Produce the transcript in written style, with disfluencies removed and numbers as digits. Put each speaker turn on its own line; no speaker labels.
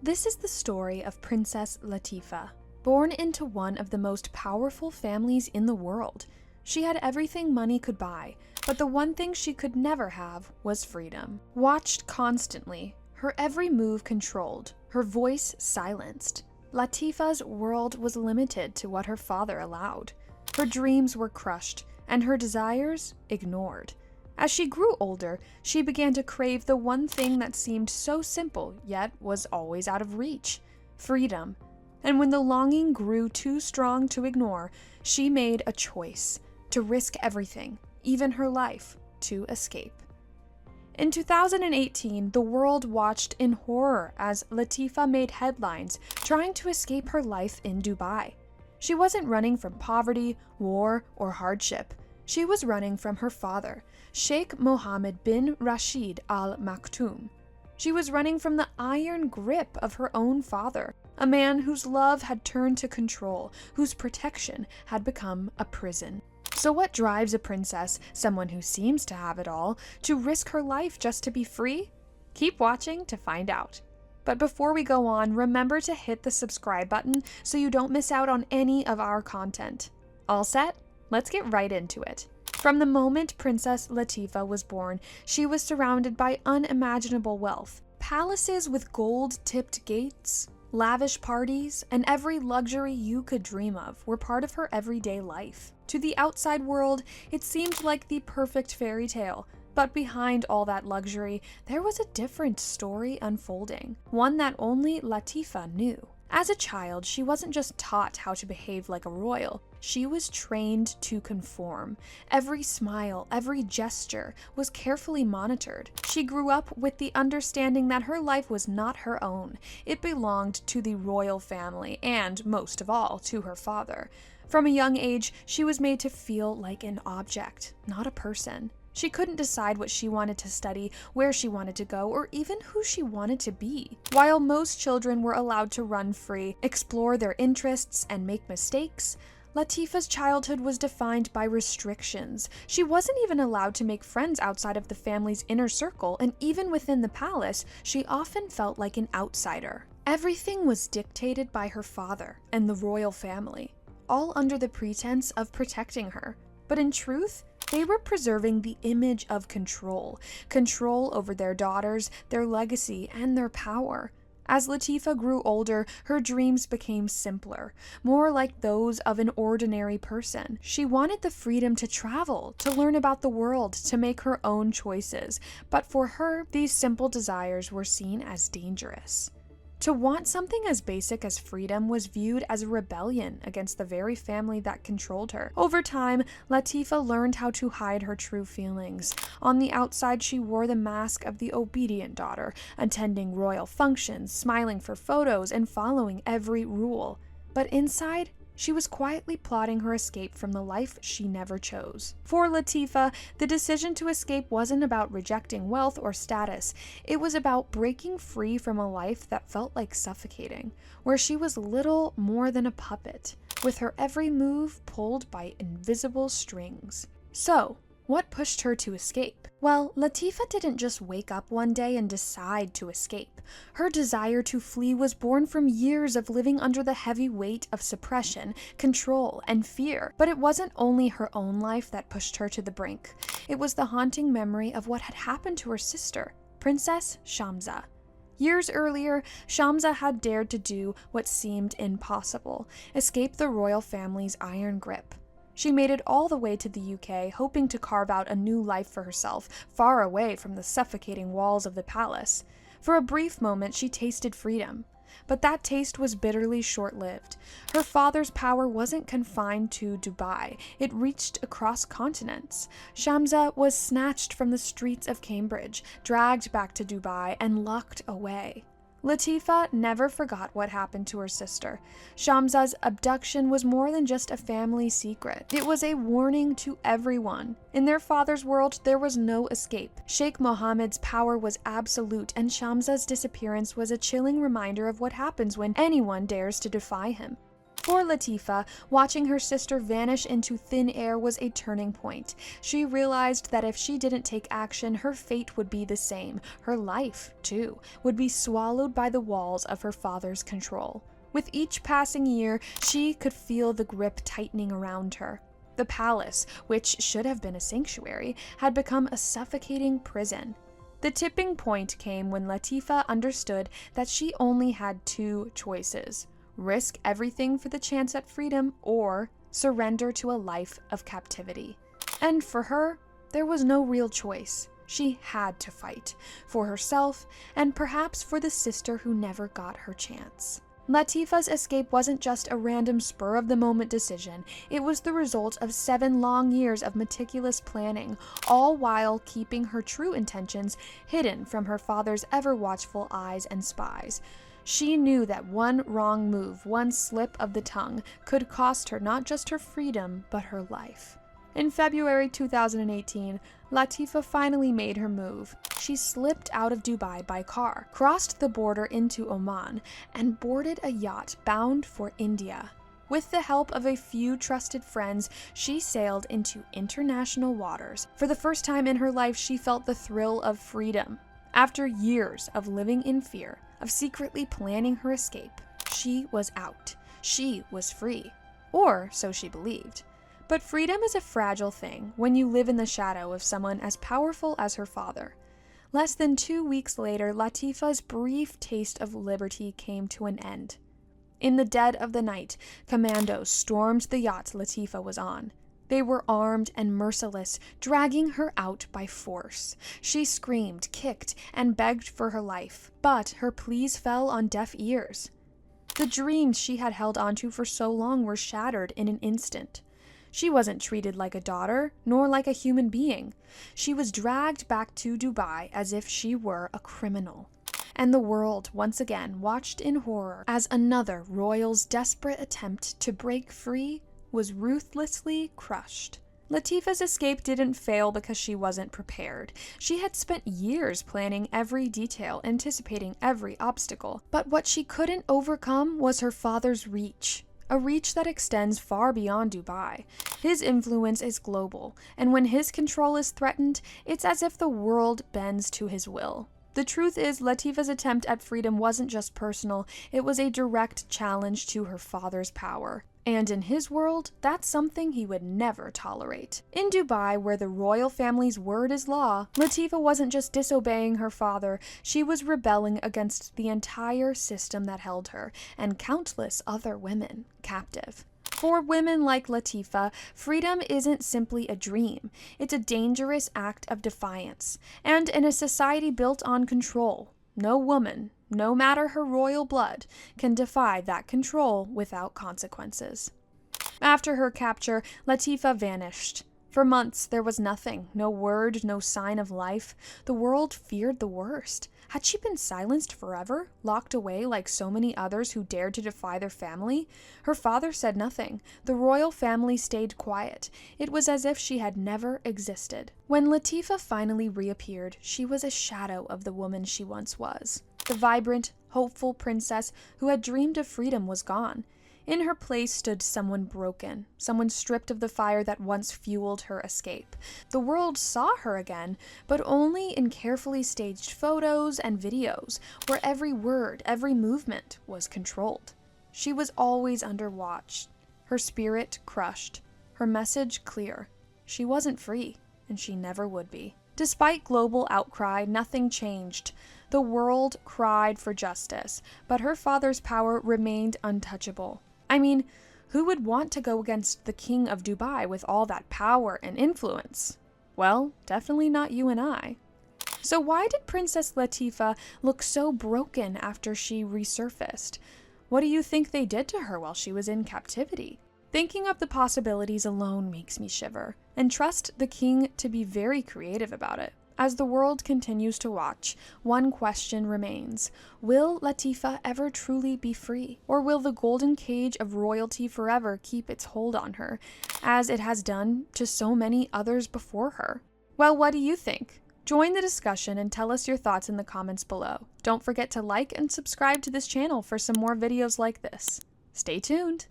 This is the story of Princess Latifa, born into one of the most powerful families in the world. She had everything money could buy, but the one thing she could never have was freedom. Watched constantly, her every move controlled, her voice silenced, Latifa's world was limited to what her father allowed. Her dreams were crushed, and her desires ignored. As she grew older, she began to crave the one thing that seemed so simple, yet was always out of reach: freedom. And when the longing grew too strong to ignore, she made a choice to risk everything, even her life, to escape. In 2018, the world watched in horror as Latifa made headlines trying to escape her life in Dubai. She wasn't running from poverty, war, or hardship. She was running from her father, Sheikh Mohammed bin Rashid Al Maktoum. She was running from the iron grip of her own father, a man whose love had turned to control, whose protection had become a prison. So what drives a princess, someone who seems to have it all, to risk her life just to be free? Keep watching to find out. But before we go on, remember to hit the subscribe button so you don't miss out on any of our content. All set? Let's get right into it. From the moment Princess Latifa was born, she was surrounded by unimaginable wealth. Palaces with gold-tipped gates, lavish parties, and every luxury you could dream of were part of her everyday life. To the outside world, it seemed like the perfect fairy tale, but behind all that luxury, there was a different story unfolding, one that only Latifa knew. As a child, she wasn't just taught how to behave like a royal, she was trained to conform. Every smile, every gesture was carefully monitored. She grew up with the understanding that her life was not her own. It belonged to the royal family and, most of all, to her father. From a young age, she was made to feel like an object, not a person. She couldn't decide what she wanted to study, where she wanted to go, or even who she wanted to be. While most children were allowed to run free, explore their interests, and make mistakes, Latifa's childhood was defined by restrictions. She wasn't even allowed to make friends outside of the family's inner circle, and even within the palace, she often felt like an outsider. Everything was dictated by her father and the royal family, all under the pretense of protecting her. But in truth, they were preserving the image of control over their daughters, their legacy, and their power. As Latifa grew older, her dreams became simpler, more like those of an ordinary person. She wanted the freedom to travel, to learn about the world, to make her own choices. But for her, these simple desires were seen as dangerous. To want something as basic as freedom was viewed as a rebellion against the very family that controlled her. Over time, Latifa learned how to hide her true feelings. On the outside, she wore the mask of the obedient daughter, attending royal functions, smiling for photos, and following every rule. But inside, she was quietly plotting her escape from the life she never chose. For Latifa, the decision to escape wasn't about rejecting wealth or status. It was about breaking free from a life that felt like suffocating, where she was little more than a puppet, with her every move pulled by invisible strings. So, what pushed her to escape? Well, Latifa didn't just wake up one day and decide to escape. Her desire to flee was born from years of living under the heavy weight of suppression, control, and fear. But it wasn't only her own life that pushed her to the brink. It was the haunting memory of what had happened to her sister, Princess Shamsa. Years earlier, Shamsa had dared to do what seemed impossible: escape the royal family's iron grip. She made it all the way to the UK, hoping to carve out a new life for herself, far away from the suffocating walls of the palace. For a brief moment, she tasted freedom. But that taste was bitterly short-lived. Her father's power wasn't confined to Dubai. It reached across continents. Shamsa was snatched from the streets of Cambridge, dragged back to Dubai, and locked away. Latifa never forgot what happened to her sister. Shamsa's abduction was more than just a family secret. It was a warning to everyone. In their father's world, there was no escape. Sheikh Mohammed's power was absolute, and Shamsa's disappearance was a chilling reminder of what happens when anyone dares to defy him. For Latifa, watching her sister vanish into thin air was a turning point. She realized that if she didn't take action, her fate would be the same. Her life, too, would be swallowed by the walls of her father's control. With each passing year, she could feel the grip tightening around her. The palace, which should have been a sanctuary, had become a suffocating prison. The tipping point came when Latifa understood that she only had two choices: risk everything for the chance at freedom, or surrender to a life of captivity. And for her, there was no real choice. She had to fight, for herself, and perhaps for the sister who never got her chance. Latifa's escape wasn't just a random spur-of-the-moment decision. It was the result of 7 long years of meticulous planning, all while keeping her true intentions hidden from her father's ever-watchful eyes and spies. She knew that one wrong move, one slip of the tongue, could cost her not just her freedom, but her life. In February 2018, Latifa finally made her move. She slipped out of Dubai by car, crossed the border into Oman, and boarded a yacht bound for India. With the help of a few trusted friends, she sailed into international waters. For the first time in her life, she felt the thrill of freedom. After years of living in fear, of secretly planning her escape, she was out. She was free. Or so she believed. But freedom is a fragile thing when you live in the shadow of someone as powerful as her father. Less than 2 weeks later, Latifa's brief taste of liberty came to an end. In the dead of the night, commandos stormed the yacht Latifa was on. They were armed and merciless, dragging her out by force. She screamed, kicked, and begged for her life, but her pleas fell on deaf ears. The dreams she had held onto for so long were shattered in an instant. She wasn't treated like a daughter, nor like a human being. She was dragged back to Dubai as if she were a criminal. And the world, once again, watched in horror as another royal's desperate attempt to break free was ruthlessly crushed. Latifa's escape didn't fail because she wasn't prepared. She had spent years planning every detail, anticipating every obstacle. But what she couldn't overcome was her father's reach. A reach that extends far beyond Dubai. His influence is global, and when his control is threatened, it's as if the world bends to his will. The truth is, Latifa's attempt at freedom wasn't just personal, it was a direct challenge to her father's power. And in his world, that's something he would never tolerate. In Dubai, where the royal family's word is law, Latifa wasn't just disobeying her father, she was rebelling against the entire system that held her, and countless other women, captive. For women like Latifa, freedom isn't simply a dream. It's a dangerous act of defiance. And in a society built on control, no woman, no matter her royal blood, can defy that control without consequences. After her capture, Latifa vanished. For months, there was nothing, no word, no sign of life. The world feared the worst. Had she been silenced forever, locked away like so many others who dared to defy their family? Her father said nothing. The royal family stayed quiet. It was as if she had never existed. When Latifa finally reappeared, she was a shadow of the woman she once was. The vibrant, hopeful princess who had dreamed of freedom was gone. In her place stood someone broken, someone stripped of the fire that once fueled her escape. The world saw her again, but only in carefully staged photos and videos, where every word, every movement was controlled. She was always under watch, her spirit crushed, her message clear. She wasn't free, and she never would be. Despite global outcry, nothing changed. The world cried for justice, but her father's power remained untouchable. I mean, who would want to go against the king of Dubai with all that power and influence? Well, definitely not you and I. So why did Princess Latifa look so broken after she resurfaced? What do you think they did to her while she was in captivity? Thinking of the possibilities alone makes me shiver, and trust the king to be very creative about it. As the world continues to watch, one question remains. Will Latifa ever truly be free? Or will the golden cage of royalty forever keep its hold on her, as it has done to so many others before her? Well, what do you think? Join the discussion and tell us your thoughts in the comments below. Don't forget to like and subscribe to this channel for some more videos like this. Stay tuned!